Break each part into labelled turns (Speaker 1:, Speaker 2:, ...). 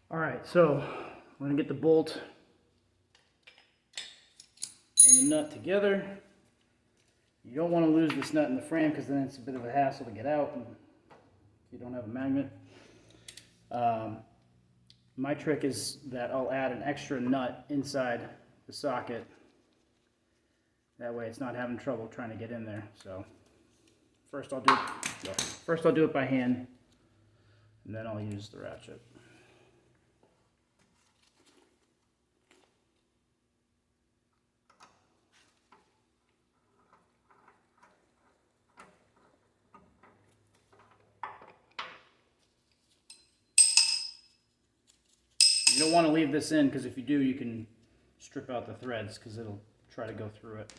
Speaker 1: All right, so we're gonna get the bolt and the nut together. You don't want to lose this nut in the frame because then it's a bit of a hassle to get out if you don't have a magnet. My trick is that I'll add an extra nut inside the socket. That way it's not having trouble trying to get in there. So first I'll do it by hand, and then I'll use the ratchet. You don't want to leave this in because if you do, you can strip out the threads because it'll try to go through it.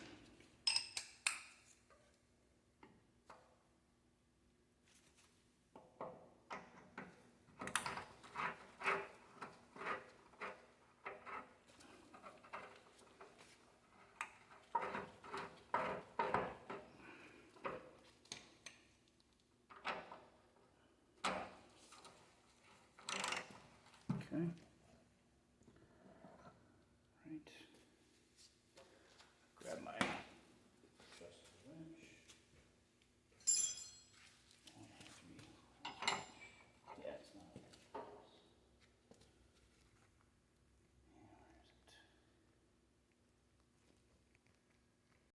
Speaker 1: Okay. Right.